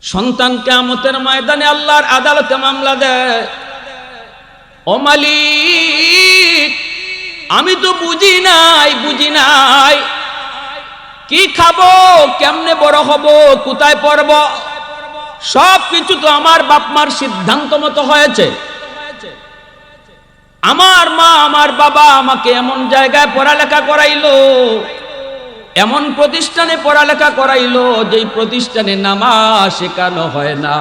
সন্তান কিয়ামতের ময়দানে আল্লাহর আদালতে মামলা দেয়, ও মালিক আমি তো বুঝি নাই কি খাবো, কেমনে বড় হব, কোথায় পড়ব, সব কিছু তো আমার বাপ মার সিদ্ধান্ত মতো হয়েছে। আমার মা আমার বাবা আমাকে এমন জায়গায় পড়ালেখা করাইলো, এমন প্রতিষ্ঠানে পড়ালেখা করাইলো যেই প্রতিষ্ঠানে নামাজ শেখানো হয় না,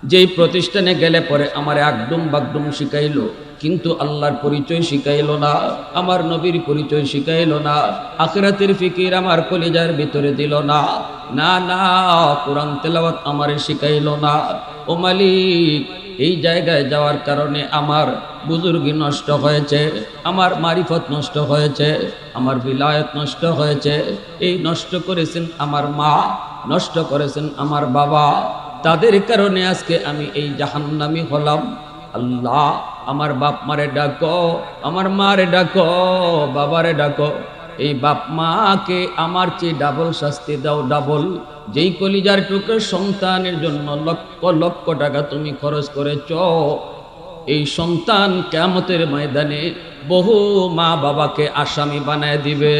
যেই প্রতিষ্ঠানে গেলে পরে আমার একদম বাগডুম শিখাইলো, কিন্তু আল্লাহর পরিচয় শিখাইলো না, আমার নবীর পরিচয় শিখাইলো না, আখিরাতের ফিকির আমার কলিজার ভিতরে দিল না, না না কোরআন তেলাওয়াত আমারে শিখাইলো না। ও মালিক এই জায়গায় যাওয়ার কারণে আমার বুজুর্গি নষ্ট হয়েছে, আমার মারিফত নষ্ট হয়েছে, আমার বিলায়ত নষ্ট হয়েছে। এই নষ্ট করেছেন আমার মা, নষ্ট করেছেন আমার বাবা, তাদের কারণে আজকে আমি এই জাহান্নামী হলাম। আল্লাহ আমার বাপ মারে ডাকো, আমার মারে ডাকো, বাবারে ডাকো, এই বাপ মাকে আমার চেয়ে ডাবল শাস্তি দাও, ডাবল। যেই কলিজার টুকরো সন্তানের জন্য লক্ষ লক্ষ টাকা তুমি খরচ করেছ, এই সন্তান কিয়ামতের ময়দানে বহু মা বাবাকে আসামি বানায় দিবে।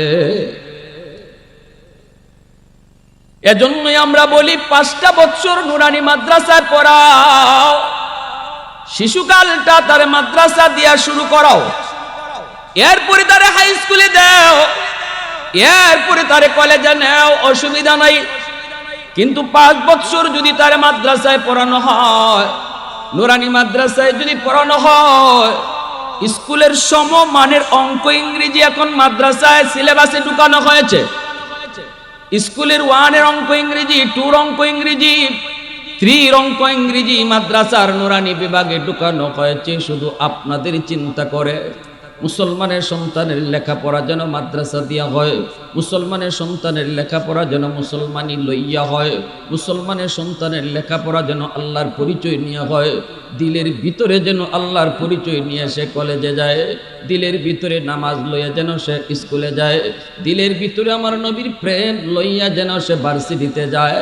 এজন্যই আমরা বলি 5টা বছর নুরানি মাদ্রাসায় পড়াও, শিশুকালটা তার মাদ্রাসা দিয়া শুরু করাও, এরপরে তারে হাই স্কুলে দাও, এরপরে তারে কলেজে নাও, অসুবিধা নাই। কিন্তু 5 বছর যদি তার মাদ্রাসায় পড়ানো হয়, নুরানি মাদ্রাসায় যদি পড়ানো হয়, স্কুলের সমমানের অঙ্ক ইংরেজি এখন মাদ্রাসায় সিলেবাসে ঢুকানো হয়েছে। স্কুলের 1 এর অঙ্ক ইংরেজি, 2 এর অঙ্ক ইংরেজি, 3 এর অঙ্ক ইংরেজি মাদ্রাসার নুরানি বিভাগে ঢুকানো হয়েছে। শুধু আপনাদের চিন্তা করে মুসলমানের সন্তানের লেখাপড়া যেন মাদ্রাসা দিয়া হয়, মুসলমানের সন্তানের লেখাপড়া যেন মুসলমানি লইয়া হয়, মুসলমানের সন্তানের লেখাপড়া যেন আল্লাহর পরিচয় নিয়ে হয়, দিলের ভিতরে যেন আল্লাহর পরিচয় নিয়ে সে কলেজে যায়, দিলের ভিতরে নামাজ লইয়া যেন সে স্কুলে যায়, দিলের ভিতরে আমার নবীর প্রেম লইয়া যেন সে ভার্সিটিতে যায়।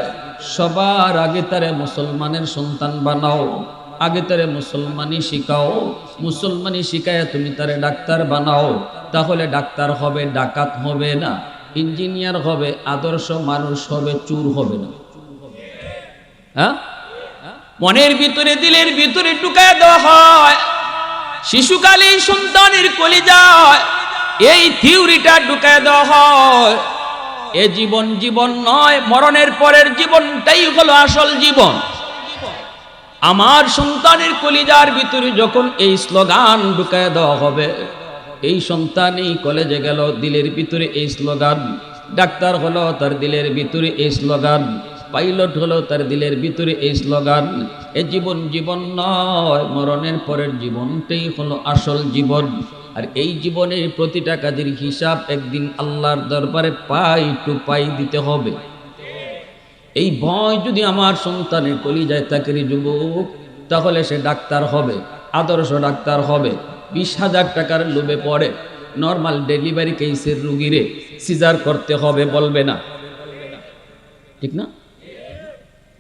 সবার আগে তারে মুসলমানের সন্তান বানাও, আগে তারে মুসলমানি শিখাও, মুসলমানি শিখায় তুমি তারে ডাক্তার বানাও, তাহলে ডাক্তার হবে, ডাকাত হবে না, ইঞ্জিনিয়ার হবে, আদর্শ মানুষ হবে, চুর হবে না। হ্যাঁ, মনের ভিতরে দিলের ভিতরে ঢুকায় দেওয়া হয়, শিশুকালে সন্তানের কলিজায় এই থিওরিটা ঢুকায় দেওয়া হয়। এ জীবন জীবন নয়, মরণের পরের জীবনটাই হলো আসল জীবন। আমার সন্তানের কলিজার ভিতরে যখন এই স্লোগান ঢুকায় দেওয়া হবে, এই সন্তানই কলেজে গেল, দিলের ভিতরে এই স্লোগান, ডাক্তার হলো তার দিলের ভিতরে এই স্লোগান, পাইলট হলো তার দিলের ভিতরে এই স্লোগান। এ জীবন জীবন নয়, মরণের পরের জীবনটাই হলো আসল জীবন। আর এই জীবনের প্রতিটা কাজের হিসাব একদিন আল্লাহর দরবারে পাই টু পাই দিতে হবে। এই ভয় যদি আমার সন্তানের কলিজায় থাকে রে যুবক, তাহলে সে ডাক্তার হবে, আদর্শ ডাক্তার হবে। 20,000 টাকার লোভে পড়ে নর্মাল ডেলিভারি কেসের রুগীরে সিজার করতে হবে বলবে না, ঠিক না?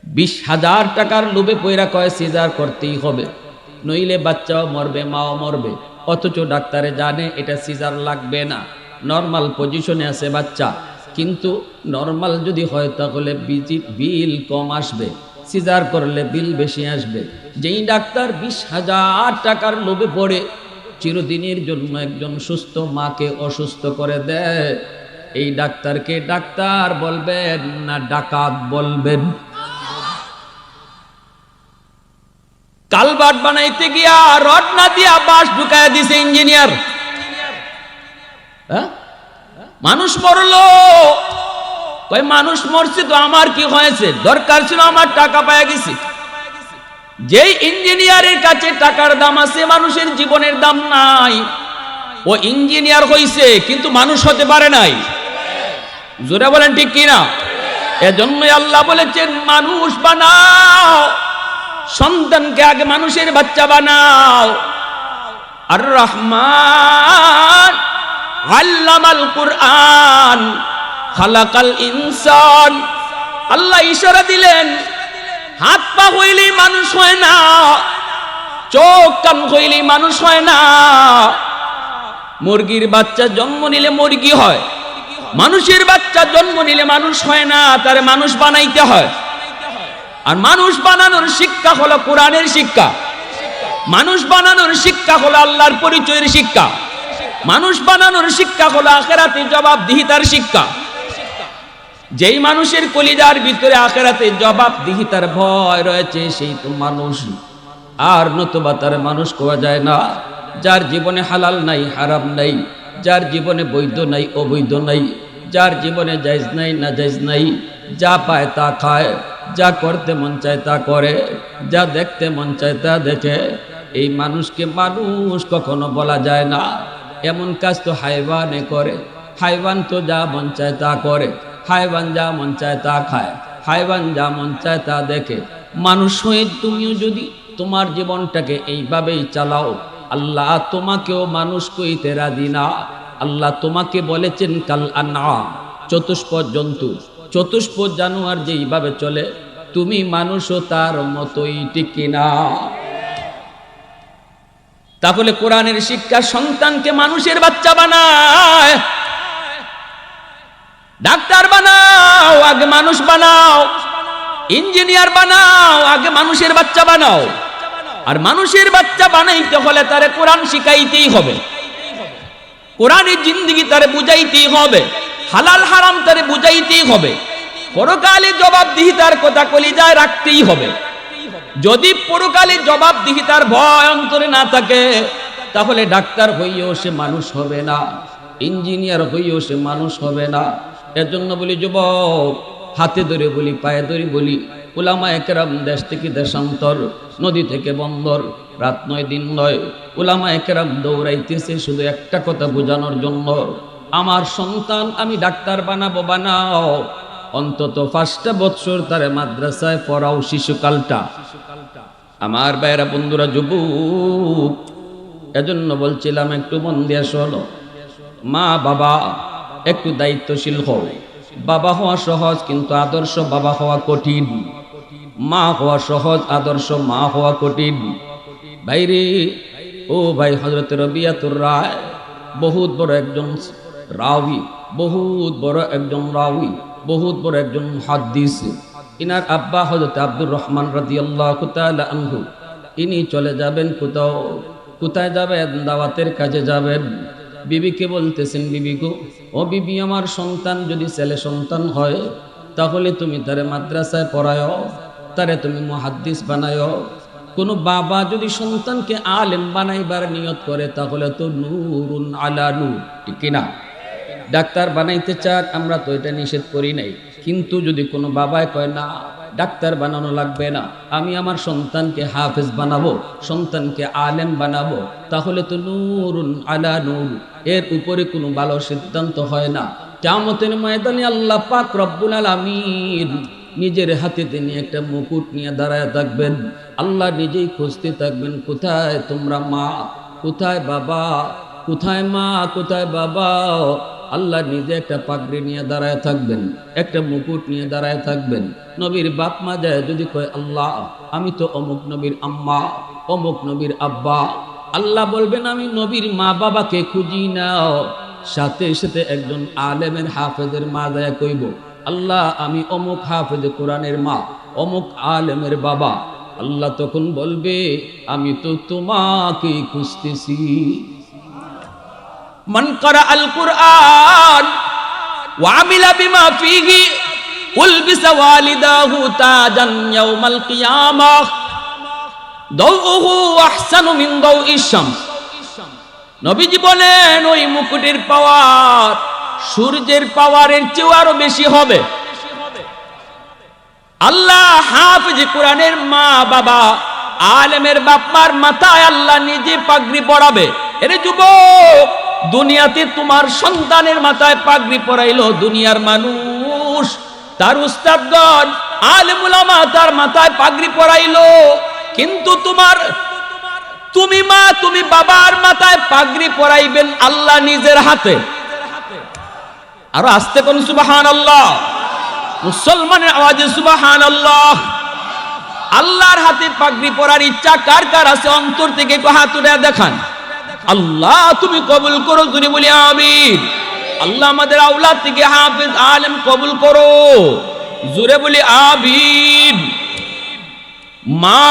20,000 টাকার লোভে পয়রা কয় সিজার করতেই হবে, নইলে বাচ্চাও মরবে, মাও মরবে। অথচ ডাক্তারে জানে এটা সিজার লাগবে না, নর্মাল পজিশনে আছে বাচ্চা, কিন্তু নর্মাল যদি হয় তাহলে বিল কম আসবে, সিজার করলে বিল বেশি আসবে। যেই ডাক্তার 20,000 টাকার লোভে পড়ে চিরদিনের জন্য একজন সুস্থ মাকে অসুস্থ করে দেয়, এই ডাক্তারকে ডাক্তার বলবেন না ডাকাত বলবেন? কালভার্ট বানাইতে গিয়া রড না দিয়া বাঁশ ঢুকায় দিছে ইঞ্জিনিয়ার। হ্যাঁ, মানুষ মরলো, কই মানুষ মরছে তো আমার কি হয়েছে, দরকার ছিল আমার টাকা পাওয়া গেছি। যেই ইঞ্জিনিয়ারের কাছে টাকার দাম আছে, মানুষের জীবনের দাম নাই। ও ইঞ্জিনিয়ার হইছে কিন্তু মানুষ হতে পারে নাই। জোরে বলেন ঠিক কিনা? এজন্যই আল্লাহ বলেছেন মানুষ বানাও, সন্তানকে আগে মানুষের বাচ্চা বানাও। আর রহমান আল্লামাল কুরআন খালাকাল ইনসান, আল্লাহ ইশারা দিলেন, হাত পা হইলেই মানুষ হয় না, চোখ কান হইলেই মানুষ হয় না। মুরগির বাচ্চা জন্ম নিলে মুরগি হয়, মানুষের বাচ্চা জন্ম নিলে মানুষ হয় না, তারে মানুষ বানাইতে হয়। আর মানুষ বানানোর শিক্ষা হলো কোরআনের শিক্ষা, মানুষ বানানোর শিক্ষা হলো আল্লাহর পরিচয়ের শিক্ষা, মানুষ বানানোর শিক্ষা হলো আখিরাতে জবাবদিহিতার শিক্ষা। যেই মানুষের কলিজার ভিতরে আখিরাতে জবাবদিহিতার ভয় রয়েছে সেই তো মানুষ, আর নতুবা তার মানুষ কোয়া যায় না। যার জীবনে হালাল নাই হারাম নাই, যার জীবনে বৈধ নাই অবৈধ নাই, যার জীবনে জায়েজ নাই না জায়েজ নাই, যা পায় তা খায়, যা করতে মন চায় তা করে, যা দেখতে মন চায় তা দেখে, এই মানুষকে মানুষ কখনো বলা যায় না। এমন কাজ তো হাইওয়ানে করে, হাইওয়ান তো যা মন চায় তা করে, হাইওয়ান যা মন চায় তা খায়, হাইওয়ান যা মন চায় তা দেখে। মানুষ হয়ে তুমিও যদি তোমার জীবনটাকে এইভাবেই চালাও, আল্লাহ তোমাকেও মানুষ কইতে রাজি না। আল্লাহ তোমাকে বলেছেন কাল আনআম, চতুষ্পদ জন্তু, চতুষ্পদ জানোয়ার যেইভাবে চলে তুমি মানুষও তার মতোই, ঠিক কিনা? তাহলে কোরআনের শিক্ষা সন্তানকে মানুষের বাচ্চা বানায়। ডাক্তার বানাও আগে মানুষ বানাও, ইঞ্জিনিয়ার বানাও আগে মানুষের বাচ্চা বানাও। আর মানুষের বাচ্চা বানাইতে হলে তারে কোরআন শিখাইতেই হবে, কোরআনের জিন্দেগি তারে বুঝাইতেই হবে, হালাল হারাম তারে বুঝাইতেই হবে, পরকালে জবাবদিহিতার কথা কলিজায় রাখতেই হবে। যদি পরকালে জবাবদিহিতার ভয় অন্তরে না থাকে তাহলে ডাক্তার হইও সে মানুষ হবে না, ইঞ্জিনিয়ার হইও সে মানুষ হবে না। এজন্য বলি যুবক, হাতে ধরে বলি, পায়ে ধরে বলি, উলামায়ে কেরাম দেশ থেকে দেশান্তর, নদী থেকে বন্দর, রাত নয় দিন নয়, উলামায়ে কেরাম দৌড়াইতেছে শুধু একটা কথা বোঝানোর জন্য, আমার সন্তান আমি ডাক্তার বানাবো। বানাও, অন্তত 5টা বছর তারে মাদ্রাসায় পড়াও শিশুকালটা। আমার ভাইয়েরা, বন্ধুরা, যুবক, এজন্য বলছিলাম একটু মন দিয়ে শোনো। মা বাবা একটু দায়িত্বশীল হও। বাবা হওয়া সহজ, কিন্তু আদর্শ বাবা হওয়া কঠিন। মা হওয়া সহজ, আদর্শ মা হওয়া কঠিন। ভাইরে, ও ভাই, হযরত রবিয়াতুর রায় বহুত বড় একজন রাওয়ী, বহুত বড় একজন রাওয়ী, বহুত বড় একজন মুহাদ্দিস। ইনার আব্বা হযরত আব্দুর রহমান রাদিয়াল্লাহু তাআলা আনহু, ইনি চলে যাবেন কোথাও। কোথায় যাবেন? দাওয়াতের কাজে যাবেন। বিবিকে বলতেছেন, বিবি গো, ও বিবি, আমার সন্তান যদি ছেলে সন্তান হয় তাহলে তুমি তারে মাদ্রাসায় পড়ায়, তারে তুমি মুহাদ্দিস বানায়। কোন বাবা যদি সন্তানকে আলেম বানাইবার নিয়ত করে তাহলে তো নূরুন আলা নূর, ঠিক কিনা? ডাক্তার বানাইতে চাক, আমরা তো এটা নিষেধ করি নাই, কিন্তু যদি কোনো বাবায় কয় না ডাক্তার বানানো লাগবে না, আমি আমার সন্তানকে হাফেজ বানাবো, সন্তানকে আলেম বানাবো, তাহলে তো নূরুন আলা নূর, এর উপরে কোনো ভালো সিদ্ধান্ত হয় না। কিয়ামতের ময়দানে আল্লাহ পাক রব্বুল আলামিন নিজের হাতে তিনি একটা মুকুট নিয়ে দাঁড়ায় থাকবেন। আল্লাহ নিজেই খুঁজতে থাকবেন, কোথায় তোমরা মা, কোথায় বাবা, কোথায় মা, কোথায় বাবা। আল্লাহ নিজে একটা পাগড়ি নিয়ে দাঁড়ায় থাকবেন, একটা মুকুট নিয়ে দাঁড়ায় থাকবেন। নবীর বাপ মা যায় যদি কয়, আল্লাহ আমি তো অমুক নবীর আম্মা, অমুক নবীর আব্বা, আল্লাহ বলবেন আমি নবীর মা বাবাকে খুঁজি নাও। সাথে সাথে একজন আলেমের হাফেজের মা যায় কইব, আল্লাহ আমি অমুক হাফেজে কোরআনের মা, অমুক আলেমের বাবা। আল্লাহ তখন বলবে আমি তো তোমাকেই খুঁজতেছি। মান ক্বারা আল কুরআন ওয়া আমিলা বিমা ফীহি উলবিসা ওয়ালিদাহু তাজান ইয়াউমাল কিয়ামাহ দাউহু আহসানু মিন দাউইশ শামস। নবীজি বলেন ওই মুকুটের পাওয়ার সূর্যের পাওয়ারের চেয়ে আরো বেশি হবে। আল্লাহ হাফেজ কোরআনের মা বাবা, আলেমের বাপমার মাথায় আল্লাহ নিজে পাগড়ি পরাবে। এরে যুবক, দুনিয়াতে তোমার সন্তানের মাথায় পাগড়ি পরাইলো দুনিয়ার মানুষ, তার উস্তাদগণ আলেম উলামা তার মাথায় পাগড়ি পরাইলো, কিন্তু তুমি মা, তুমি বাবার মাথায় পাগড়ি পরাইবেন আল্লাহ নিজের হাতে। আর আস্তে কোন সুবহানাল্লাহ। মুসলমানের আওয়াজে সুবহানাল্লাহ। আল্লাহর হাতে পাগড়ি পরার ইচ্ছা কার কার আছে অন্তর থেকে একটু হাত উঠে দেখান। আল্লাহ তুমি কবুল করো, জোরে বলি আমিন। আল্লাহ আমাদের আওলাদ থেকে হাফেজ আলেম কবুল করো, জোরে বলি আমিন। মা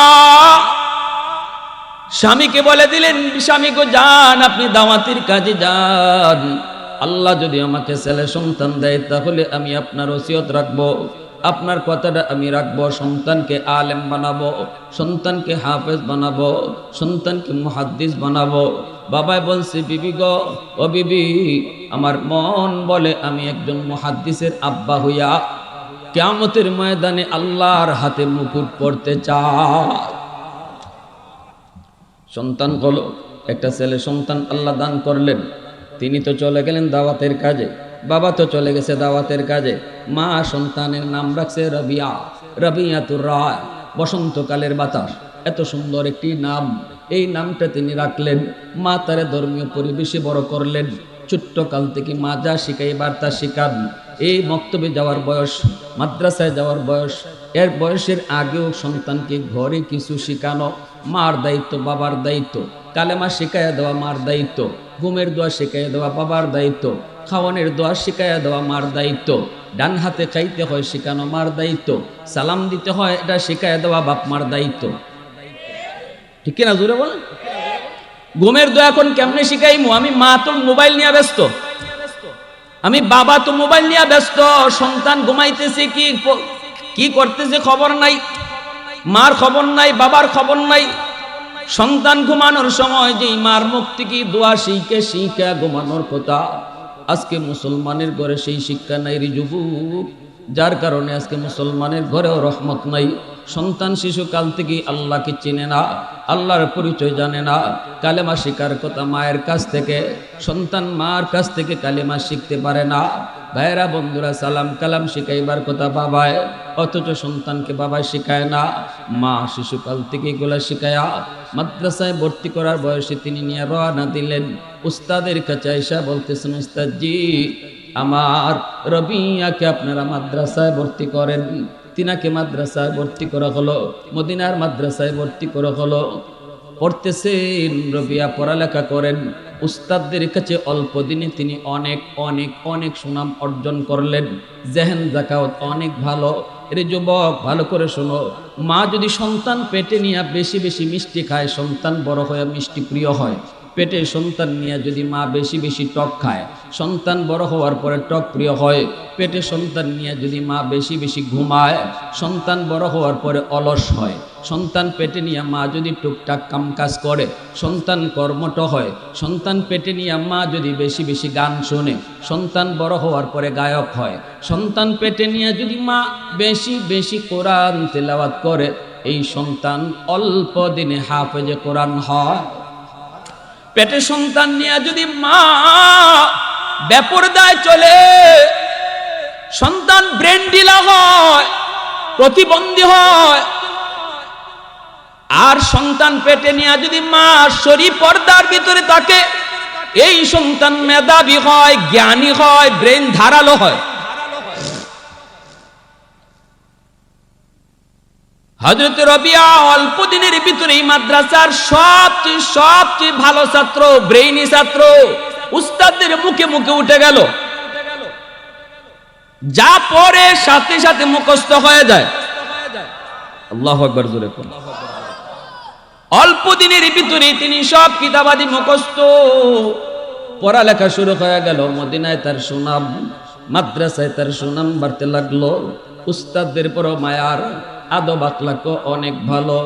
স্বামীকে বলে দিলেন, স্বামী গো যান, আপনি দাওয়াতের কাজে যান। আল্লাহ যদি আমাকে ছেলে সন্তান দেয় তাহলে আমি আপনার ওসিয়ত রাখবো, আপনার কথাটা আমি রাখবো। সন্তানকে আলেম বানাবো, সন্তানকে হাফেজ বানাবো, সন্তানকে মুহাদ্দিস বানাবো। বাবাই বলছে, বিবি গো, ও বিবি, আমার মন বলে আমি একজন মুহাদ্দিসের আব্বা হইয়া কিয়ামতের ময়দানে আল্লাহর হাতে মুকুট পড়তে চাই। সন্তান হলো, একটা ছেলে সন্তান আল্লাহ দান করলেন। তিনি তো চলে গেলেন দাওয়াতের কাজে, বাবা তো চলে গেছে দাওয়াতের কাজে। মা সন্তানের নাম রাখছে রবিয়া, রবিয়াতুর রায়, বসন্তকালের বাতাস। এত সুন্দর একটি নাম, এই নামটা তিনি রাখলেন। মা তারে ধর্মীয় পরিবেশে বড় করলেন। ছোট্ট কাল থেকে মা যা শিখাইবার তা শিখান। এই মক্তবে যাওয়ার বয়স, মাদ্রাসায় যাওয়ার বয়স, এর বয়সের আগেও সন্তানকে ঘরে কিছু শিখানো মার দায়িত্ব, বাবার দায়িত্ব। কালেমা শিখাইয়া দেওয়া মার দায়িত্ব, ঘুমের দোয়া শিখাইয়া দেওয়া বাবার দায়িত্ব, খাওয়ানোর দোয়া শিখাইয়া দেওয়া মার দায়িত্ব, ডান হাতে খাইতে হয় শিখানো মার দায়িত্ব, সালাম দিতে হয় এটা শিখাইয়া দেওয়া বাপ মার দায়িত্ব। ঠিক কিনা জোরে বলেন? ঘুমের দোয়া এখন কেমনে শিখাইমু? আমি মা তো মোবাইল নিয়ে ব্যস্ত, আমি বাবা তো মোবাইল নিয়ে ব্যস্ত। সন্তান ঘুমাইতেছে, কি করতেছে খবর নাই, মার খবর নাই, বাবার খবর নাই। সন্তান ঘুমানোর সময় যে মার মুখ থেকে দোয়া শিখা ঘুমানোর কথা, আজকে মুসলমানের ঘরে সেই শিক্ষা নাই রে যুবক। যার কারণে আজকে মুসলমানের ঘরেও রহমত নাই। সন্তান শিশুকাল থেকে আল্লাহকে চেনে না, আল্লাহর পরিচয় জানে না। কালেমা শিকার কথা মায়ের কাছ থেকে, সন্তান মার কাছ থেকে কালেমা শিখতে পারে না। ভাইরা বন্ধুরা, সালাম কালাম শিখাইবার কথা বাবায়, অথচ সন্তানকে বাবায় শিখায় না। মা শিশুকাল থেকে এগুলা শিখায়া মাদ্রাসায় ভর্তি করার বয়সে তিনি নিয়ে রওনা দিলেন। উস্তাদের কাছে আইসা বলতেছেন, উস্তাদজি আমার রবিয়াকে আপনারা মাদ্রাসায় ভর্তি করেন। তিনাকে মাদ্রাসায় ভর্তি করা হলো, মদিনার মাদ্রাসায় ভর্তি করা হলো। পড়তেছেন, রবিয়া পড়ালেখা করেন। উস্তাদদের কাছে অল্প দিনে তিনি অনেক অনেক অনেক সুনাম অর্জন করলেন। জেহেন জাকাত অনেক ভালো। এর যুবক ভালো করে শোনো, মা যদি সন্তান পেটে নিয়ে বেশি বেশি মিষ্টি খায়, সন্তান বড় হয়ে মিষ্টি প্রিয় হয়। পেটে সন্তান নিয়ে যদি মা বেশি বেশি টক খায়, সন্তান বড় হওয়ার পরে টক প্রিয় হয়। পেটে সন্তান নিয়ে যদি মা বেশি বেশি ঘুমায়, সন্তান বড় হওয়ার পরে অলস হয়। সন্তান পেটে নিয়ে মা যদি টুকটাক কামকাজ করে, সন্তান কর্মঠ হয়। সন্তান পেটে নিয়ে মা যদি বেশি বেশি গান শোনে, সন্তান বড় হওয়ার পরে গায়ক হয়। সন্তান পেটে নিয়ে যদি মা বেশি বেশি কোরআন তেলাওয়াত করে, এই সন্তান অল্প দিনে হাফেজে কোরআন হয়। পেটে সন্তান নিয়ে যদি মা বেপরদায় চলে, সন্তান ব্রেন ডিলা হয়, প্রতিবন্ধী হয়। আর সন্তান পেটে নিয়ে যদি মা শরী পর্দার ভিতরে থাকে, এই সন্তান মেধাবী হয়, জ্ঞানী হয়, ব্রেন ধারালো হয়। হযরত রবিয়া অল্প দিনের ভিতরেই মাদ্রাসার সবচেয়ে ভালো ছাত্র, ব্রেইনি ছাত্র, উস্তাদদের মুখে মুখে উঠে গেল। যা পড়ে সাথে সাথে মুখস্থ হয়ে যায়। আল্লাহু আকবার, জোরে কোন। অল্প দিনের ভিতরে তিনি সব কিতাবাদি মুখস্থ, পড়ালেখা শুরু হয়ে গেল। মদিনায় তার সুনাম, মাদ্রাসায় তার সুনাম বাড়তে লাগলো। উস্তাদদের পর মায়ার, আদব আখলাকও অনেক ভালো,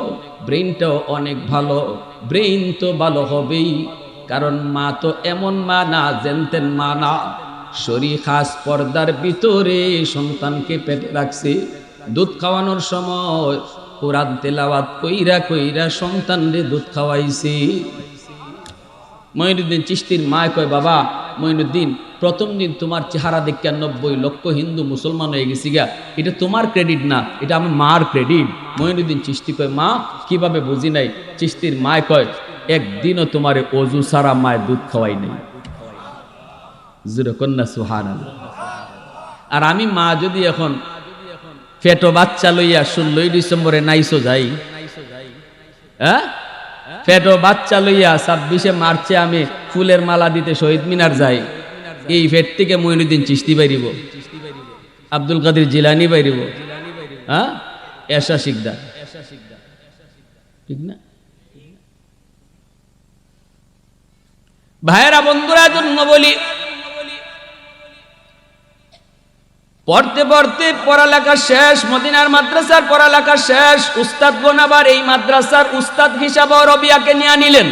ব্রেইনটাও অনেক ভালো। ব্রেইন তো ভালো হবেই, কারণ মা তো এমন মা না, জেনতেন মা না। শরী খাস পর্দার ভিতরে সন্তানকে পেটে রাখছে। দুধ খাওয়ানোর সময় কোরআন তেলাওয়াত কইরা কইরা সন্তানরে দুধ খাওয়াইছি। মঈনুদ্দিন চিশতির মা কয়, বাবা মঈনুদ্দিন, প্রথম দিন তোমার চেহারা দেখে 90 লক্ষ হিন্দু মুসলমান হয়ে গেছি গা, এটা তোমার ক্রেডিট না, এটা আমার মার ক্রেডিট। মঈনুদ্দিন চিশতি কয়, মা কিভাবে? বুঝি নাই। চিশতির মা কয়, একদিনও তোমারে অজু সারা মায় দুধ খাওয়াই নাই। জোরে কন্যা সুবহানাল্লাহ। আর আমি মা যদি এখন পেটো বাচ্চা লইয়া 16 ডিসেম্বরে নাইসো যাই, হ্যাঁ পেটো বাচ্চা লইয়া 26শে মার্চে আমি ফুলের মালা দিতে শহীদ মিনার যাই, এই পেট থেকে মঈনুদ্দিন চিশতি বাইরিব, আব্দুল কাদের জিলানি বাইরিব, হ্যাঁ এশা শিকদার, ঠিক না? ভাইয়েরা বন্ধুরা জন্য বলি, পড়তে পড়তে পড়ালেখা শেষ, মদিনার মাদ্রাসার পড়ালেখা শেষ, উস্তাদ বোন আবার এই মাদ্রাসার উস্তাদ হিসাবে রবিয়াকে নিয়ে নিলেন।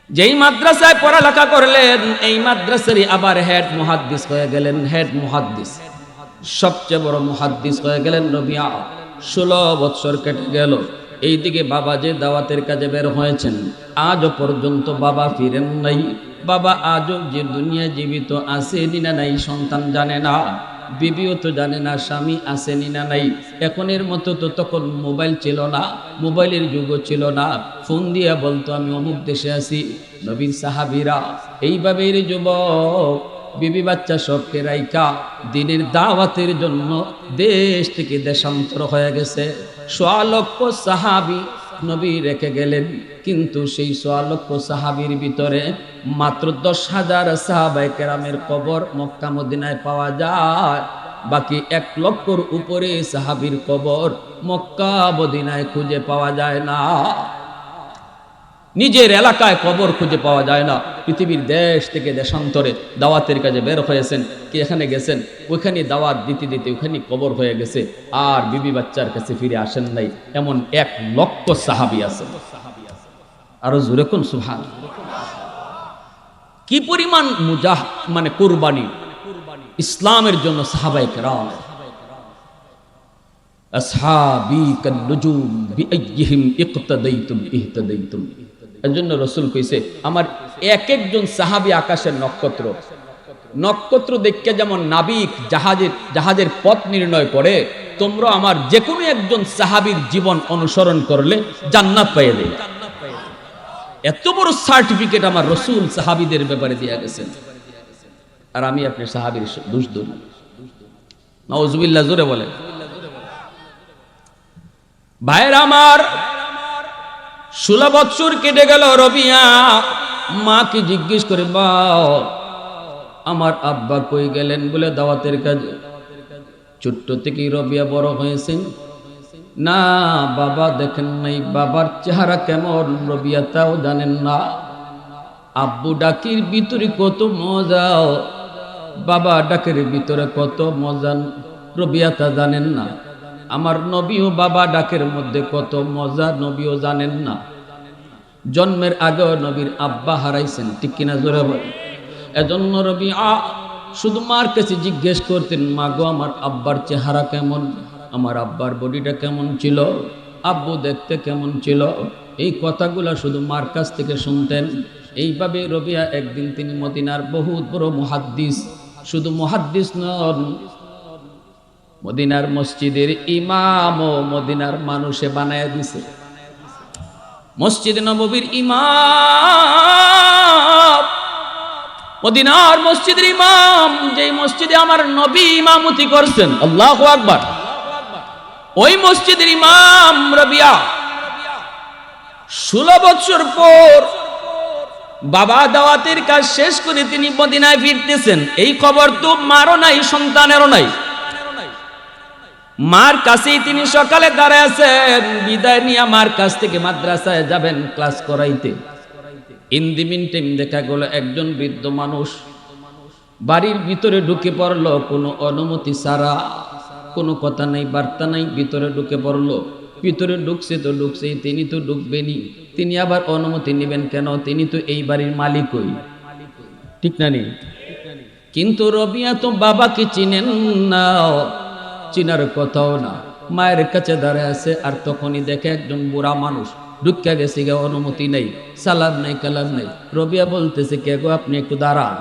যেই মাদ্রাসায় পড়ালেখা করলেন এই মাদ্রাসারই আবার হেড মুহাদ্দিস হয়ে গেলেন, হেড মুহাদ্দিস, সবচেয়ে বড় মুহাদ্দিস হয়ে গেলেন রবিয়া। 16 বছর কেটে গেল। এইদিকে বাবা যে দাওয়াতের কাজে বের হয়েছেন, আজও পর্যন্ত বাবা ফিরেন নাই। বাবা আজও যে দুনিয়া জীবিত আছে না নাই সন্তান জানে না, বিবিও তো জানে না স্বামী আসেনি না নাই। এখনের মতো তো তখন মোবাইল ছিল না, মোবাইলের যুগও ছিল না। ফোন দিয়া বলতো আমি অমুক দেশে আছি। নবীর সাহাবীরা এইভাবেই যুবক বিবি বাচ্চা সবকে রাইকা দিনের দাওয়াতের জন্য দেশ থেকে দেশান্তর হয়ে গেছে। 1.25 লক্ষ সাহাবী নবী রেখে গেলেন, কিন্তু সেই 1.25 লক্ষ সাহাবীর ভিতরে মাত্র 10,000 সাহাবায়ে কেরামের কবর মক্কা মদিনায় পাওয়া যায়। বাকি 1 লক্ষর উপরে সাহাবীর কবর মক্কা মদিনায় খুঁজে পাওয়া যায় না। নিজের এলাকায় কবর খুঁজে পাওয়া যায় না। পৃথিবীর দেশ থেকে দেশান্তরে দাওয়াতের কাজে বের হয়েছেন, কি এখানে গেছেন, ওইখানে দাওয়াত দিতে দিতে ওইখানে কবর হয়ে গেছে, আর বিবি বাচ্চার কাছে ফিরে আসেন নাই। এমন 1 লক্ষ সাহাবী আছে। আরো জোরে কোন সুবহান। কি পরিমাণ মানে কুরবানি ইসলামের জন্য সাহাবায়ে কেরাম। আসহাবী কান্নুজুম বিআইয়িহিম ইকতাদাইতুম ইহতাদাইতুম। এজন্য রাসূল কইছে আমার এক একজন সাহাবী আকাশের নক্ষত্র। নক্ষত্র দেখে যেমন নাবিক জাহাজের পথ নির্ণয় করে, তোমরা আমার যে কোনো একজন সাহাবীর জীবন অনুসরণ করলে জান্নাত পেয়ে যাবে। এত বড় সার্টিফিকেট আমার রাসূল সাহাবীদের ব্যাপারে দিয়ে গেছেন, আর আমি আপনি সাহাবীর দোষ ধরি। নাউজুবিল্লাহ, জোরে বলে। ভাইরা আমার 16 বছর কেটে গেল। রবিয়া মাকে জিজ্ঞেস করে, মা আমার আব্বা কই গেলেন বলে দাওয়াতের কাজে। ছোট্ট থেকেই রবিয়া বড় হয়েছেন, না বাবা দেখেন নাই, বাবার চেহারা কেমন রবিয়া তাও জানেন না। আব্বু ডাকির ভিতরে কত মজা, বাবা ডাকের ভিতরে কত মজা রবিয়া তা জানেন না। আমার নবীও বাবা ডাকের মধ্যে কত মজা নবীও জানেন না। জন্মের আগেও নবীর আব্বা হারাইছেন, ঠিক কিনা জোরে বলেন। এজন্য রবি শুধু মার কাছে জিজ্ঞেস করতেন, মা গো আমার আব্বার চেহারা কেমন, আমার আব্বার বডিটা কেমন ছিল, আব্বু দেখতে কেমন ছিল। এই কথাগুলা শুধু মার কাছ থেকে শুনতেন। এইভাবে রবিয়া একদিন তিনি মদিনার বহুত বড় মুহাদ্দিস, শুধু মুহাদ্দিস নন, মদিনার মসজিদের ইমাম ও মদিনার মানুষে বানায়া দিছে। মসজিদ নববীর ইমাম, মদিনার মসজিদের ইমাম, যে মসজিদে আমার নবী ইমামতি করছেন, আল্লাহু আকবার, ওই মসজিদের ইমাম রবিয়া 16 বছর পর বাবা দাওয়াতের কাজ শেষ করে তিনি মদিনায় ফিরতেছেন। এই খবর তো মারও নাই, সন্তানেরও নাই। মার কাছেই তিনি সকালে দাঁড়ায় আছেন, বিদায় নিয়ে মার কাছ থেকে মাদ্রাসায় যাবেন ক্লাস করাইতে। ইন দি মিন টাইম দেখা গেল একজন বৃদ্ধ মানুষ বাড়ির ভিতরে ঢুকে পড়লো, কোনো অনুমতি ছাড়া, কোনো কথা নাই বার্তা নাই, ভিতরে ঢুকে পড়লো। ভিতরে ঢুকছে তো ঢুকছেই, তিনি তো ঢুকবেনি, তিনি আবার অনুমতি নেবেন কেন, তিনি তো এই বাড়ির মালিকই, ঠিক না নি? কিন্তু রবিয়া তো বাবাকে চিনেন না, চিনার কথাও না, মায়ের কাছে দাঁড়ায় আছে। আর তখনই দেখে একজন বুড়া মানুষ ঢুকিয়া গেছে, গিয়ে অনুমতি নেই, সালাম নেই, কালাম নেই। রবিয়া বলতেছে, কে গো আপনি একটু দাঁড়ান।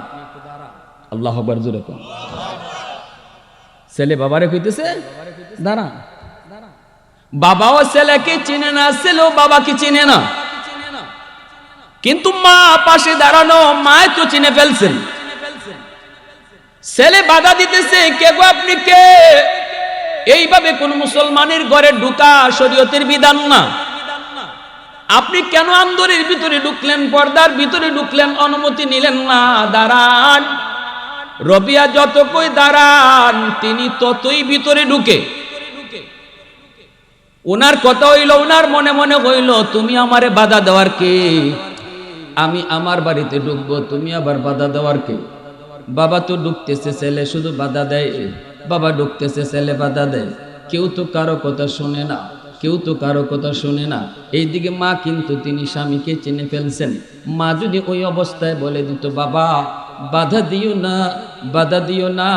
আল্লাহু আকবার, জোরে কোন। ছেলে বাবারে কইতেছে দাঁড়ান। বাবাও ছেলেকে চিনে না, ছেলেও বাবাকে চিনে না, কিন্তু মা পাশে দাঁড়ানো, মায় তো চিনে ফেলছেন। ছেলে বাধা দিতেছে, কে গো আপনি কে? এইভাবে কোন মুসলমানের ঘরে ঢুকা শরীয়তের বিধান না। আপনি কেন আন্দরের ভিতরে ঢুকলেন, পর্দার ভিতরে ঢুকলেন, অনুমতি নিলেন না? দাঁড়ান, রবিয়া যত কই দাঁড়ান, তিনি ততই ভিতরে ঢুকে। ওনার কথা হইল, ওনার মনে মনে হইল, তুমি আমারে বাধা দেওয়ার কে? আমি আমার বাড়িতে ঢুকবো, তুমি আবার বাধা দেওয়ার কে? বাবা তো ঢুকতেছে, ছেলে শুধু বাধা দেয়। বাবা ঢুকতেছে, ছেলে বাধা দেয়। কেউ তো কারো কথা শুনে না, কেউ তো কারো কথা শুনে না। এইদিকে মা কিন্তু তিনি স্বামীকে চিনে ফেলছেন। মা যদি ওই অবস্থায় বলে দিত, বাবা বাধা দিও না, বাধা দিও না,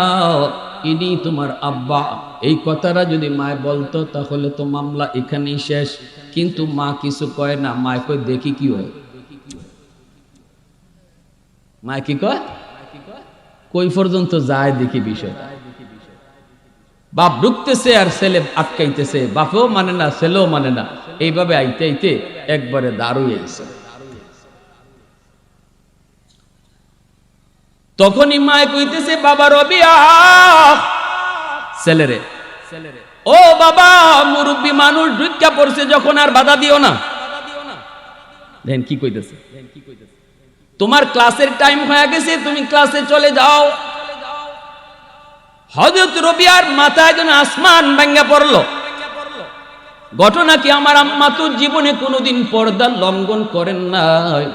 ইনি তোমার আব্বা, এই কথাটা যদি মায় বলতো তাহলে তো মামলা এখানেই শেষ। কিন্তু মা কিছু কয় না, মায় কয় দেখি কি হয়। মা কি কয়, কই পর্যন্ত যায় দেখি বিষয়টা। বাপ ঢুকতেছে আর ছেলে আটকাইতেছে, বাপও মানে না, ছেলেও মানে না। এইভাবে আইতে আইতে একবারে দাঁড়িয়ে আইছে। তখনই মায় কইতেছে, বাবা রবিয়া, ছেলেরে, ও বাবা, মুরব্বী মানুষ ঢুকা পড়ছে যখন, আর বাধা দিও না। দেখেন কি কইতেছে, তোমার ক্লাসের টাইম হয়ে গেছে, তুমি ক্লাসে চলে যাও। হযরত রবিয়ার মাথায় যেন আসমান ভাঙ্গা পড়লো। ঘটনা কি, আমার আম্মা তো জীবনে কোনোদিন পর্দা লঙ্ঘন করেন নাই।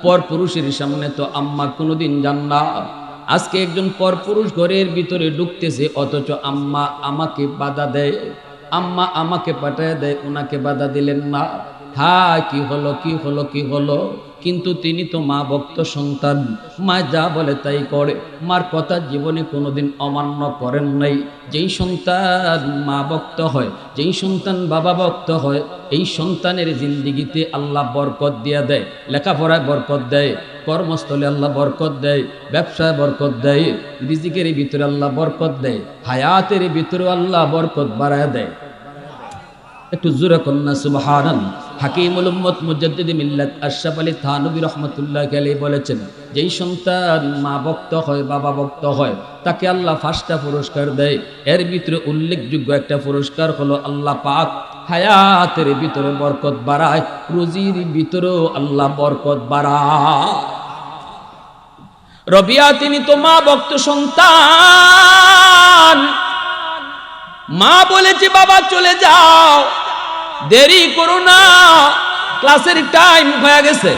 পরপুরুষের সামনে তো আম্মা কোনোদিন যান না। আজকে একজন পরপুরুষ ঘরের ভিতরে ঢুকতেছে, অথচ আম্মা আমাকে বাধা দেয়, আম্মা আমাকে পাঠায় দেয়, ওনাকে বাধা দিলেন না। হ্যাঁ, কি হলো, কি হলো, কি হলো? কিন্তু তিনি তো মা ভক্ত সন্তান, মা যা বলে তাই করে। মার কথা জীবনে কোনোদিন অমান্য করেন নাই। যেই সন্তান মা ভক্ত হয়, যেই সন্তান বাবা ভক্ত হয়, এই সন্তানের জিন্দিগিতে আল্লাহ বরকত দিয়া দেয়। লেখাপড়ায় বরকত দেয়, কর্মস্থলে আল্লাহ বরকত দেয়, ব্যবসায় বরকত দেয়, রিজিকের ভিতরে আল্লাহ বরকত দেয়, হায়াতের ভিতরে আল্লাহ বরকত বাড়ায় দেয়। একটু জোরে কন্যা সুবহানাল্লাহ। হাকিমুল উম্মত মুজাদ্দিদ মিল্লাত আশরাফ আলী থানভী রাহমাতুল্লাহি আলাইহি বলেছেন, যেই সন্তান মা ভক্ত হয়, বাবা ভক্ত হয়, তাকে আল্লাহ 5টা পুরস্কার দেয়। এর ভিতরে উল্লেখযোগ্য একটা পুরস্কার হলো আল্লাহ পাক হায়াতের ভিতরে বরকত বাড়ায়, রুজির ভিতরেও আল্লাহ বরকত বাড়ায়। রবিয়া তিনি তো মা ভক্ত সন্তান। মা বলেছে, বাবা চলে যাও, দেরি করো না, ক্লাসের টাইম হয়ে গেছে।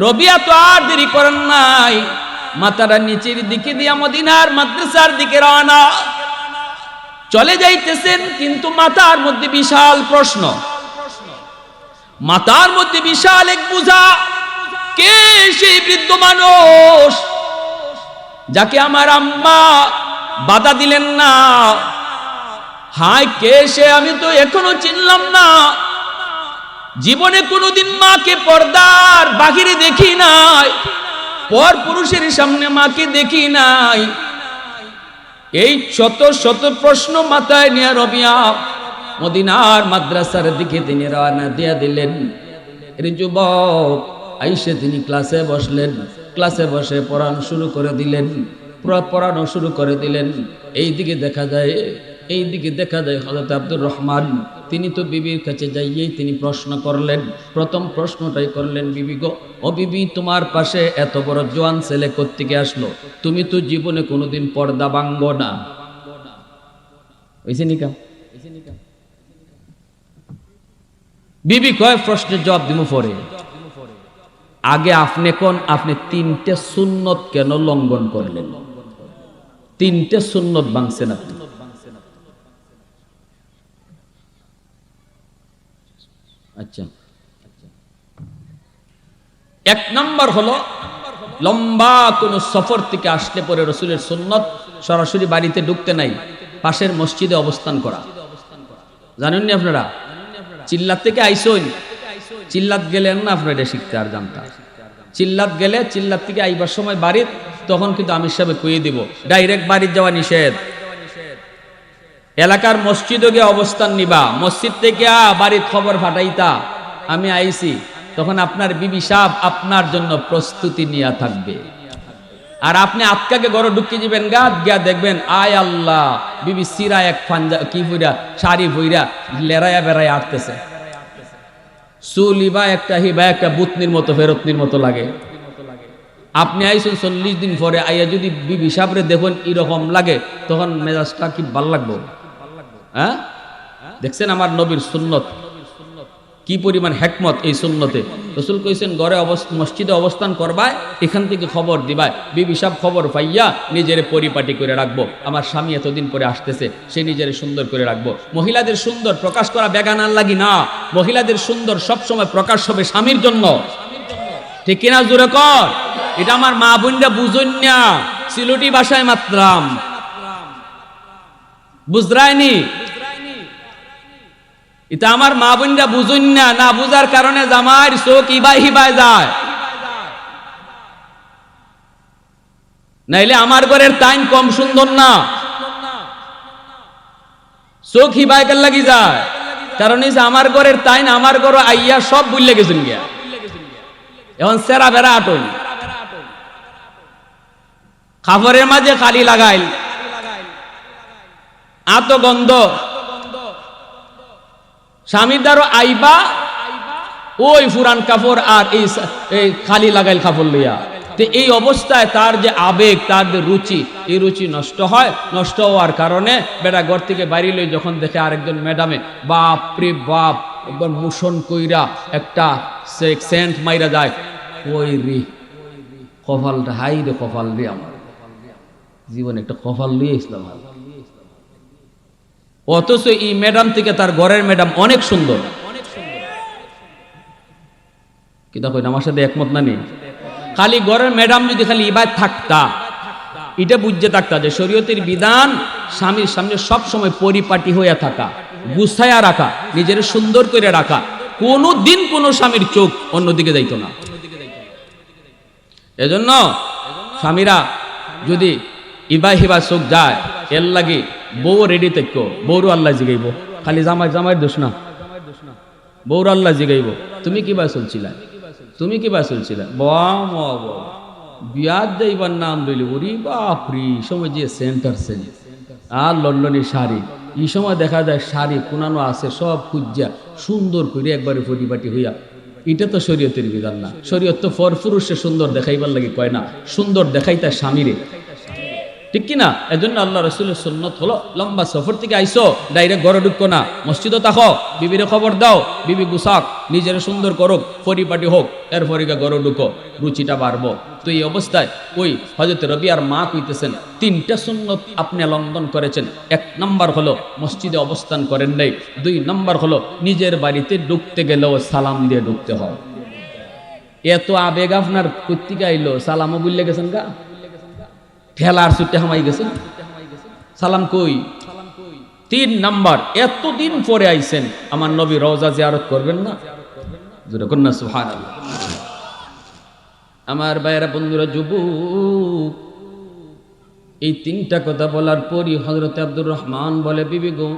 রবিয়া তো আর দেরি করেন নাই, মাথাটা নিচের দিকে দিয়া মদিনার মাদ্রাসার দিকে রওনা চলে যাইতেছেন। কিন্তু মাথার মধ্যে বিশাল প্রশ্ন, মাথার মধ্যে বিশাল এক বোঝা। কে সেই বৃদ্ধ মানুষ যাকে আমার আম্মা বাধা দিলেন না? হায়, কে সে? আমি তো এখনো চিনলাম না। জীবনে কোনোদিন মাকে পর্দার বাহিরে দেখি নাই, পর পুরুষের সামনে মাকে দেখি নাই। এই শত শত প্রশ্ন মাথায় নিয়ে রবিয়া মদিনার মাদ্রাসার দিকে তিনি রওনা দিয়ে দিলেন। এর যুবক আইসে তিনি ক্লাসে বসলেন, ক্লাসে বসে পড়ানো শুরু করে দিলেন, পড়ানো শুরু করে দিলেন। এইদিকে দেখা যায় হযরত আব্দুর রহমান তিনি তো বিবির কাছে যাইয়েই তিনি প্রশ্ন করলেন। প্রথম প্রশ্নটাই করলেন, বিবি গো, ও বিবি, তোমার পাশে এত বড় জোয়ান ছেলে কোত্থেকে আসলো? তুমি তো জীবনে কোনোদিন পর্দা ভাঙ্গো না। বিবি কয়, প্রশ্নের জবাব দিব পরে, আগে আপনি কোন, আপনি 3টে সুন্নত কেন লঙ্ঘন করলেন? 3টে সুন্নত ভাঙছেন আপনি। আচ্ছা, 1 নম্বর হলো, লম্বা কোন সফর থেকে আসলে পরে রসুলের সুন্নত সরাসরি বাড়িতে ঢুকতে নাই, পাশের মসজিদে অবস্থান করা। জানেননি আপনারা? চিল্লাত থেকে আইসইন, চিল্লাত গেলেন না, আপনারা এটা শিখতে আর জানতাম। চিল্লাত গেলে, চিল্লাত থেকে আইবার সময় বাড়ির, তখন কিন্তু আমির সাহেব কইয়ে দিব, ডাইরেক্ট বাড়ির যাওয়া নিষেধ। এলাকার মসজিদে গিয়ে অবস্থান নিবা, মসজিদ থেকে বাড়ির খবর ফাটাইতা আমি আইছি, তখন আপনার বিবি সাহেব আপনার জন্য প্রস্তুতি নিয়ে থাকবে। আর আপনি আতকাকে গড়ে ঢুকি দিবেন গাত গিয়া দেখবেন আয় আল্লাহ বিবি সিরা এক ফাঞ্জা কি ফুইরা শাড়ি ফুইরা লেরায়া বেড়ায় আটতেছে, চুল ইবা একটা বুতনির মতো ফেরতনির মতো লাগে। আপনি আইসুন 40 দিন পরে আইয়া যদি বিবি সাবরে দেখুন এরকম লাগে, তখন মেজাজটা কি ভাল লাগবো? হ্যাঁ, দেখছেন আমার নবীর সুন্নত কি পরিমাণ হেকমত এই সুন্নতে। রাসূল কইছেন ঘরে মসজিদে অবস্থান করবায়, এখান থেকে খবর দিবায়, বিবি সাহেব খবর পাইয়া নিজের পরিপাটি করে রাখবো। আমার স্বামী এতদিন পরে আসতেছে, সে নিজের সুন্দর করে রাখবো। মহিলাদের সুন্দর প্রকাশ করা বেগানার লাগি না, মহিলাদের সুন্দর সব সময় প্রকাশ হবে স্বামীর জন্য, ঠিক কিনা জোরে কর। এটা আমার মা বোনরা বুঝুন না, সিলুটি ভাষায় মাত্রাম, বুঝরায়নি। এটা আমার মা বোনরা বুঝুন না, না বুঝার কারণে জামাইয়ের চোখ ইবাই হিবাই যায়। নাইলে আমার ঘরের তাইন কম সুন্দর না, চোখ হিবাই কার লাগি যায়। কারণ এই যে আমার ঘরের তাইন আমার ঘর আইয়া সব বুঝলে গেছেন গিয়া, এখন সেরা বেড়া আটল খাবারের মাঝে খালি লাগাইল আত গন্ধ, স্বামীর দ্বারা আইবা ওই ফুরান কাপড় আর এই খালি লাগাইল কাপড় লইয়া। তো এই অবস্থায় তার যে আবেগ, তার যে রুচি, এই রুচি নষ্ট হয়। নষ্ট হওয়ার কারণে বেটা ঘর থেকে বাইরে লই যখন দেখে আরেকজন ম্যাডামে, বাপ রে বাপ, একবার মুশন কইরা একটা সেন্ট মাইরা যায়, ওই রে কপালটা, হাই রে কপাল রে, আমার জীবনে একটা কপাল লিয়ে ইসলাম। অথচ এই ম্যাডাম থেকে তার ঘরের ম্যাডাম অনেক সুন্দর। কি দেখো আমার সাথে একমত না নেই? খালি ঘরের ম্যাডাম যদি খালি ইবাদ থাকতা, এটা বুঝতে থাকতা যে শরীয়তের বিধান স্বামীর সামনে সব সময় পরিপাটি হইয়া থাকা, গুছাইয়া রাখা, নিজের সুন্দর করে রাখা। কোনো দিন কোনো স্বামীর চোখ অন্যদিকে যাইতো না। এজন্য স্বামীরা যদি ইবা হিবা চোখ যায়, এর লাগে বউ রেডি থাকো, বউর আল্লাহ জিগাইব, খালি জামাইয়ের দোষ না, বউর আল্লাহ জিগাইব তুমি কিবা চলছিলা, তুমি কিবা চলছিলা, বিয়ার যাইবার নাম লইলে ওরি বাপরি সময় যে সেন্টার সেন্ট আর লন্ডনের শাড়ি, এই সময় দেখা যায় শাড়ি কোনানো আছে সব খুঁজা সুন্দর করে একবারে পরিপাটি হইয়া। এটা তো শরীয়তের বিধান না। শরীয়ত তো পরপুরুষে সুন্দর দেখাইবার লাগে কয় না, সুন্দর দেখাই তার স্বামীরে, ঠিক কিনা? এজন্য আল্লাহ রাসূলের সুন্নত হলো লম্বা সফর থেকে আইসো ডাইরেক্ট ঘরে ঢুকো না, মসজিদে থাকো, বিবিরে খবর দাও, বিবি গুসাক, নিজের সুন্দর করুক, পরিপাটি হোক, এরপরে ঘরে ঢুকো, রুচিটা বাড়বো। তো এই অবস্থায় ওই হযরত রবিয়ার মা কইতেছেন 3টা সুন্নত আপনি লঙ্ঘন করেছেন। 1 নাম্বার হলো মসজিদে অবস্থান করেন নাই, 2 নাম্বার হলো নিজের বাড়িতে ঢুকতে গেলেও সালাম দিয়ে ঢুকতে হয়। এত আবেগ আপনার কর্তিকা আইলো, সালামও বুঝলে গেছেন গা, ঠেলার ছুটে হামাই গেছেন, সালাম কই? 3 নাম্বার, এতদিন পরে আইছেন, আমার নবী রওজা জিয়ারত করবেন না? জোরে কোন না সুবহানাল্লাহ। আমার ভাইয়েরা, বন্ধুরা, যুবক, এই 3টা কথা বলার পরই হযরত আব্দুর রহমান বলে, বিবি গো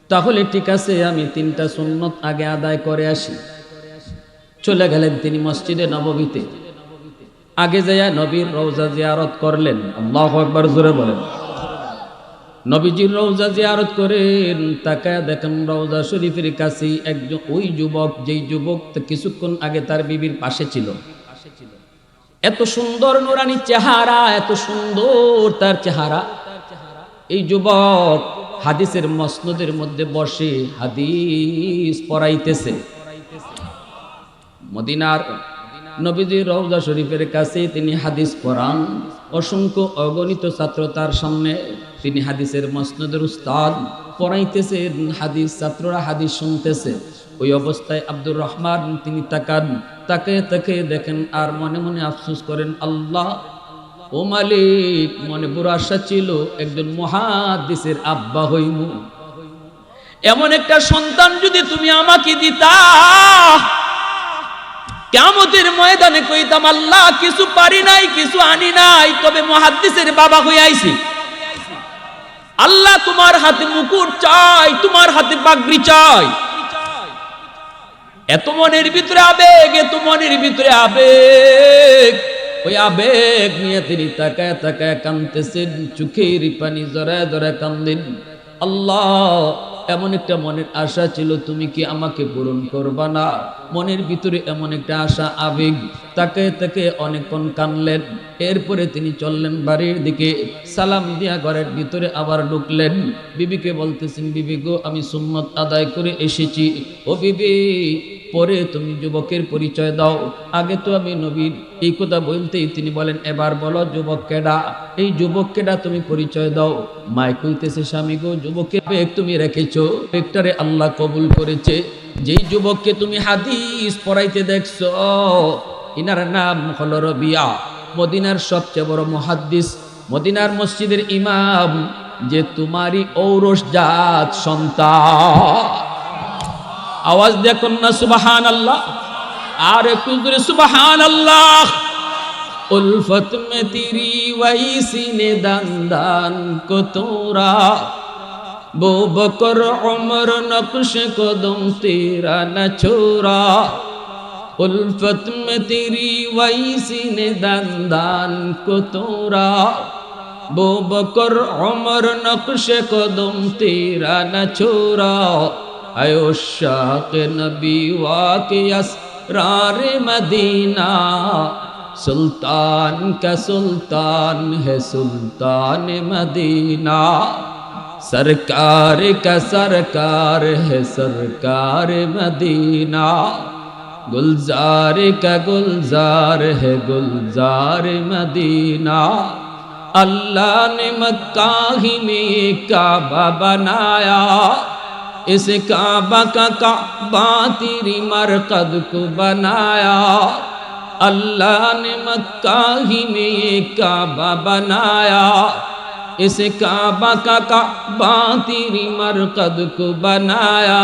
তাহলে ঠিক আছে, আমি 3টা সুন্নত আগে আদায় করে আসি। চলে গেলেন তিনি মসজিদে নববীতে। আগে যাইয়া নবীর রওজা জিয়ারত করলেন। আল্লাহু আকবার, জোরে বলেন। নবীজির রওজা জিয়ারত করেন, তাকায় দেখেন রওজা শরীফের কাছে একজন ওই যুবক, যেই যুবক কিছুক্ষণ আগে তার বিবির পাশে ছিল। এত সুন্দর নুরানি চেহারা, এত সুন্দর তার চেহারা। এই যুবক হাদিসের মসনদের মধ্যে বসে হাদিস পড়াইতেছে। মদিনার নবীজির রওজা শরীফের কাছে তিনি হাদিস পড়ান। অসংখ্য অগণিত ছাত্র তার সামনে, তিনি হাদিসের মসনদের উস্তাদ, পড়াইতেছেন হাদিস, ছাত্ররা হাদিস শুনতেছে। ওই অবস্থায় আব্দুর রহমান তিনি তাকান, তাকে দেখেন আর মনে মনে আফসোস করেন, আল্লাহ ও মালিক, মনে বড় আশা ছিল একজন মুহাদ্দিসের আব্বা হইমু, এমন একটা সন্তান যদি তুমি আমাকে দিতা, কিয়ামতের ময়দানে কইতাম আল্লাহ কিছু পারি নাই, কিছু আনি নাই, তবে মুহাদ্দিসের বাবা হয়ে আইছি। আল্লাহ তোমার হাতে মুকুট চাই, তোমার হাতে পাগড়ি চাই। এত মনের ভিতরে আবেগ, এত মনের ভিতরে আবেগ। ওই আবেগ নিয়ে তিনি তাকায় তাকায় কাঁদতেছেন, চোখের পানি জড়ায় জড়ায় কান্দেন। আল্লাহ, এমন একটা মনের আশা ছিল, তুমি কি আমাকে পূরণ করবা না? মনের ভিতরে এমন একটা আশা, আবেগ, তাকে তাকে অনেকক্ষণ কানলেন। এরপরে তিনি চললেন বাড়ির দিকে, সালাম দিয়া ঘরের ভিতরে আবার ঢুকলেন। বিবিকে বলতেছেন, বিবি গো, আমি সুন্নত আদায় করে এসেছি। ও বিবি, পরে তুমি যুবকের পরিচয় দাও, আগে তো আমি নবীর। এই কথা বলতেই তিনি বলেন, এবার বলো যুবক কেডা, এই যুবক কেডা, তুমি পরিচয় দাও। মায় কইতেছে, স্বামী গো, যুবকের বেগ তুমি রেখেছো, বেগটারে আল্লাহ কবুল করেছে। যেই যুবককে তুমি হাদিস পড়াইতে দেখছো, ইনার নাম হলো রবিয়া, মদিনার সবচেয়ে বড় মুহাদ্দিস, মদিনার মসজিদের ইমাম, যে তোমারই ঔরস জাত সন্তান। আওয়াজ দেখুন না সুবহানাল্লাহ, আর একটু জোরে সুবহানাল্লাহ। উলফত মে তেরি ওয়াইসি নে দান দান কো তোরা, বো বকর উমর নকশ কদম তেরা না ছোরা। উলফত মে তেরি ওয়াইসি নে দান দান কো তোরা, বো বকর উমর নকশ কদম তেরা না ছোরা। আয়ো শাক নবী ওয়াকে আসরার মদীনা, सुल्तान का सुल्तान है सुल्तान मदीना, सरकार का सरकार है सरकार मदीना, गुलजार का गुलजार है गुलजार मदीना। अल्लाह ने मक्का ही में काबा बनाया, इस काबा का काबा तेरी मरकद को बनाया। अल्लाह ने मक्का ही में ये काबा बनाया, इस काबा का काबा तेरी मरकद को बनाया।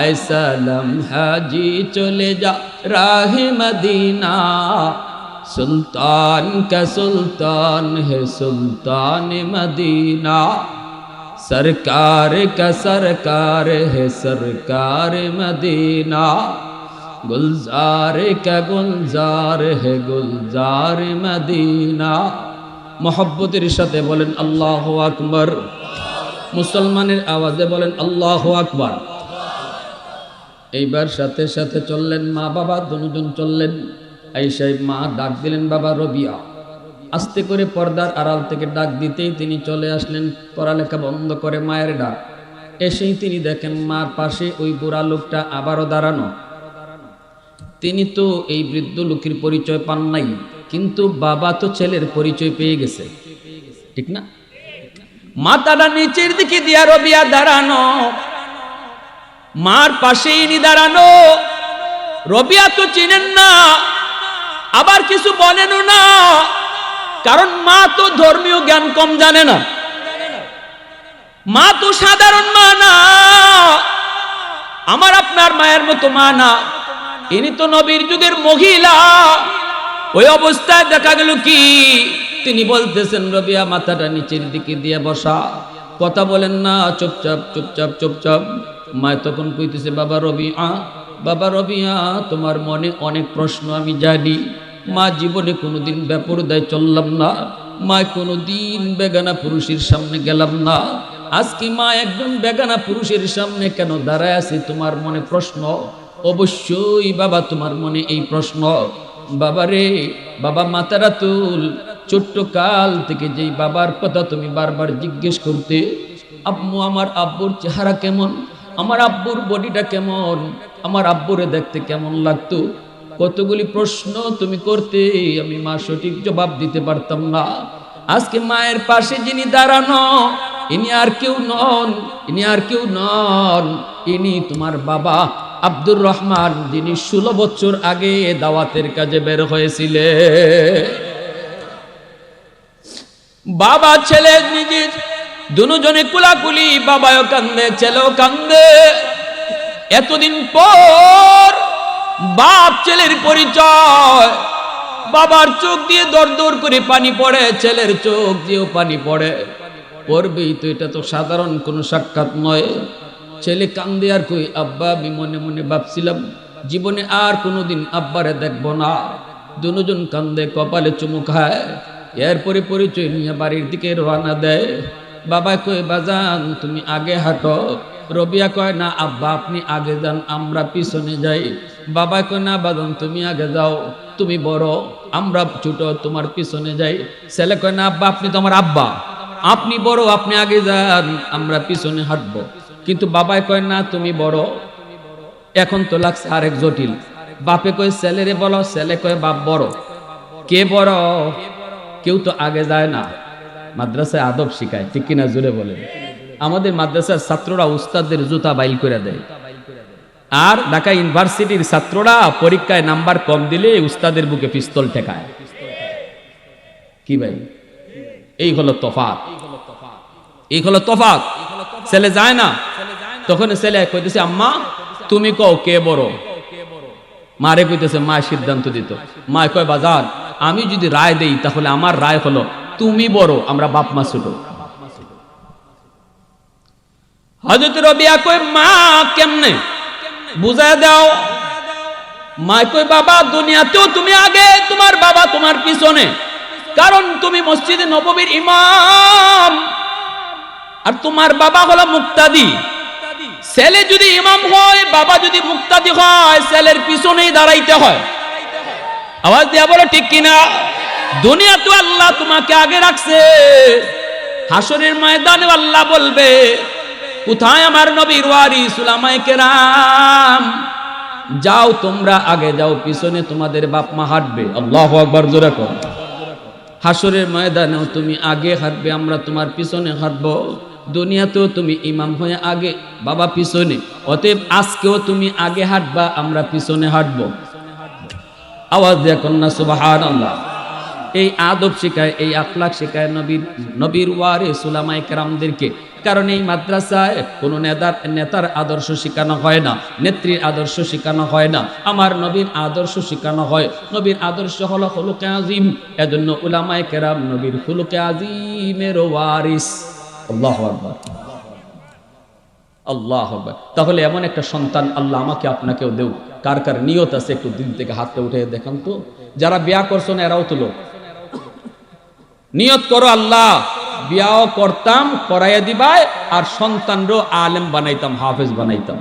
ऐसा लम्हा जी चले जा राह मदीना, सुल्तान का सुल्तान है सुल्तान मदीना, सरकार का सरकार है सरकार मदीना, गुलजार का गुलजार है गुलजार मदीना। मोहब्बतेर साथे बोलेन अल्लाहु আকবার, मुसलमानेर आवाजे बोलेन अल्लाहु আকবার। এইবার সাথে সাথে চললেন মা বাবা দুজন চললেন। আয়েশা মা ডাক দিলেন, বাবা রবিয়া। আস্তে করে পর্দার আড়াল থেকে ডাক দিতেই তিনি চলে আসলেন, পড়ালেখা বন্ধ করে মায়ের ডাক। এসেই তিনি দেখেন মার পাশে ওই বুড়া লোকটা আবারও দাঁড়ানো। তিনি তো এই বৃদ্ধ লোকের পরিচয় পান নাই, কিন্তু বাবা তো ছেলের পরিচয় পেয়ে গেছে, ঠিক না? মাথাটা নিচের দিকে দিয়া রবিয়া দাঁড়ানো, মার পাশে ইনি দাঁড়ানো। রবিয়া তো চিনেন না, আবার কিছু বলেনও না, কারণ মা তো ধর্মীয় জ্ঞান কম জানে না, মা তো সাধারণ মা না, আমার আপনার মায়ের মতো মা না, ইনি তো নবীর যুগের মহিলা। ওই অবস্থায় দেখা গেল কি, তিনি বলতেছেন, রবিয়া মাথাটা নিচের দিকে দিয়ে বসা, কথা বলেন না, চুপচাপ চুপচাপ চুপচাপ। মায় তখন কইতেছে, বাবা রবিয়া, বাবা রবিয়া, তোমার মনে অনেক প্রশ্ন আমি জানি। মা জীবনে কোনোদিন বেপরদায় চললাম না, মা কোনোদিন বেগানা পুরুষের সামনে গেলাম না, আজকে মা একজন বেগানা পুরুষের সামনে কেন দাঁড়ায় আছে, তোমার মনে প্রশ্ন। অবশ্যই বাবা, তোমার মনে এই প্রশ্ন। বাবা রে, বাবা মাথাটা তুল। ছোট্ট কাল থেকে যেই বাবার কথা তুমি বারবার জিজ্ঞেস করতে, আম্মু আমার আব্বুর চেহারা কেমন, আমার আব্বুর বডিটা কেমন, আমার আব্বুরে দেখতে কেমন লাগতো, কতগুলি প্রশ্ন তুমি করতে, আমি মা সঠিক জবাব দিতে পারতাম না। আজকে মায়ের পাশে যিনি দাঁড়ানো, ইনি আর কেউ নন, ইনি আর কেউ নন, ইনি তোমার বাবা আব্দুর রহমান, যিনি 16 বছর আগে দাওয়াতের কাজে বের হয়েছিলে। বাবা ছেলে নিজের দুজনে কুলাকুলি, বাবাও কান্দে ছেলেও কান্দে। এতদিন পর বাপ ছেলের পরিচয়, বাবার চোখ দিয়ে দর দর করে পানি পড়ে, ছেলের চোখ দিয়েও পানি পড়ে, পড়বেই তো, এটা তো সাধারণ কোনো সাক্ষাৎ নয়। ছেলে কান্দে আর কই, আব্বা আমি মনে মনে ভাবছিলাম জীবনে আর কোনোদিন আব্বারে দেখব না। দুজন কান্দে, কপালে চুমু খায়। এরপরে পরিচয় নিয়ে বাড়ির দিকে রওনা দেয়। বাবা কয় বাজান তুমি আগে হাঁটো। রবিয়া কয় না আব্বা আপনি আগে যান, আমরা পিছনে যাই। বাবা কয় না বাজান তুমি আগে যাও, তুমি বড়, আমরা ছোট, তোমার পিছনে যাই। ছেলে কয় না আব্বা আপনি তো আমার আব্বা, আপনি বড়, আপনি আগে যান, আমরা পিছনে হাঁটবো। কিন্তু বাবাই কয় না তুমি বড়। এখন তো লাগছে আরেক জটিল। বাপে কয় ছেলেরে বলো, ছেলে কয় বাপ বড়। কে বড়? কেউ তো আগে যায় না। মাদ্রাসায় আদব শিখায়, ঠিক কিনা জুড়ে বলেন? আমাদের মাদ্রাসার ছাত্ররা উস্তাদদের জুতা বাইল করে দেয়, আর ঢাকা ইউনিভার্সিটির ছাত্ররা পরীক্ষায় নাম্বার কম দিলে উস্তাদের বুকে পিস্তল ঠেকায়। কি ভাই, এই হলো তফাৎ, এই হলো তফাৎ। ছেলে যায় না, তখন ছেলে কইতেছে আম্মা তুমি কও কে বড়। মারে কইতেছে, মা সিদ্ধান্ত দিত। মা কয় বাজার আমি যদি রায় দেই তাহলে আমার রায় হলো তুমি বড়, আমরা বাপ মা ছোট। হযরত রবিয়া কয় মা কেমনে বুঝায় দাও। মা কয় বাবা দুনিয়াতেও তুমি আগে, তোমার বাবা তোমার পিছনে, কারণ তুমি মসজিদে নববীর ইমাম আর তোমার বাবা হলো মুক্তাদি। ছেলে যদি ইমাম হয়, বাবা যদি মুক্তাদি হয়, ছেলের পিছনেই দাঁড়াইতে হয়। আওয়াজ দিয়া বলো ঠিক কিনা? দুনিয়া তো আল্লাহ তোমাকে আগে রাখছে, হাসরের ময়দানে আল্লাহ বলবে কোথায় আমার নবীর ওয়ারিস উলামায়ে কেরাম, যাও তোমরা আগে যাও, পিছনে তোমাদের বাপ মা হাঁটবে। আল্লাহু আকবার জোরে কর। হাসরের ময়দানেও তুমি আগে হাঁটবে, আমরা তোমার পিছনে হাঁটবো। দুনিয়াতেও তুমি ইমাম হয়ে আগে, বাবা পিছনে, অতএব আজকেও তুমি আগে হাঁটবা, আমরা পিছনে হাঁটবো। আওয়াজ দিয়ে কন্যা সুবহানাল্লাহ। এই আদব শেখায়, এই আখলাক শেখায় নবীর ওয়ারিস উলামায়ে কেরামদেরকে। কারণ এই মাদ্রাসায় কোনো নেতার আদর্শ শেখানো হয় না, নেত্রীর আদর্শ শেখানো হয় না, আমার নবীর আদর্শ শেখানো হয়। নবীর আদর্শ হলো খুলুকে আযীম, এজন্য উলামায়ে কেরাম নবীর খুলুকে আযীমের ওয়ারিস। আল্লাহু আকবার, আল্লাহু আকবার। তাহলে এমন একটা সন্তান আল্লাহ আমাকে আপনাকেও দেও। কার কার নিয়ত আছে একটু দিল থেকে হাতটা উঠে দেখান তো। যারা বিয়া করছেন এরাও তুলো, নিয়ত করো আল্লাহ বিয়াও করতাম, করাইয়া দিবাই, আর সন্তানরও আলেম বানাইতাম, হাফেজ বানাইতাম।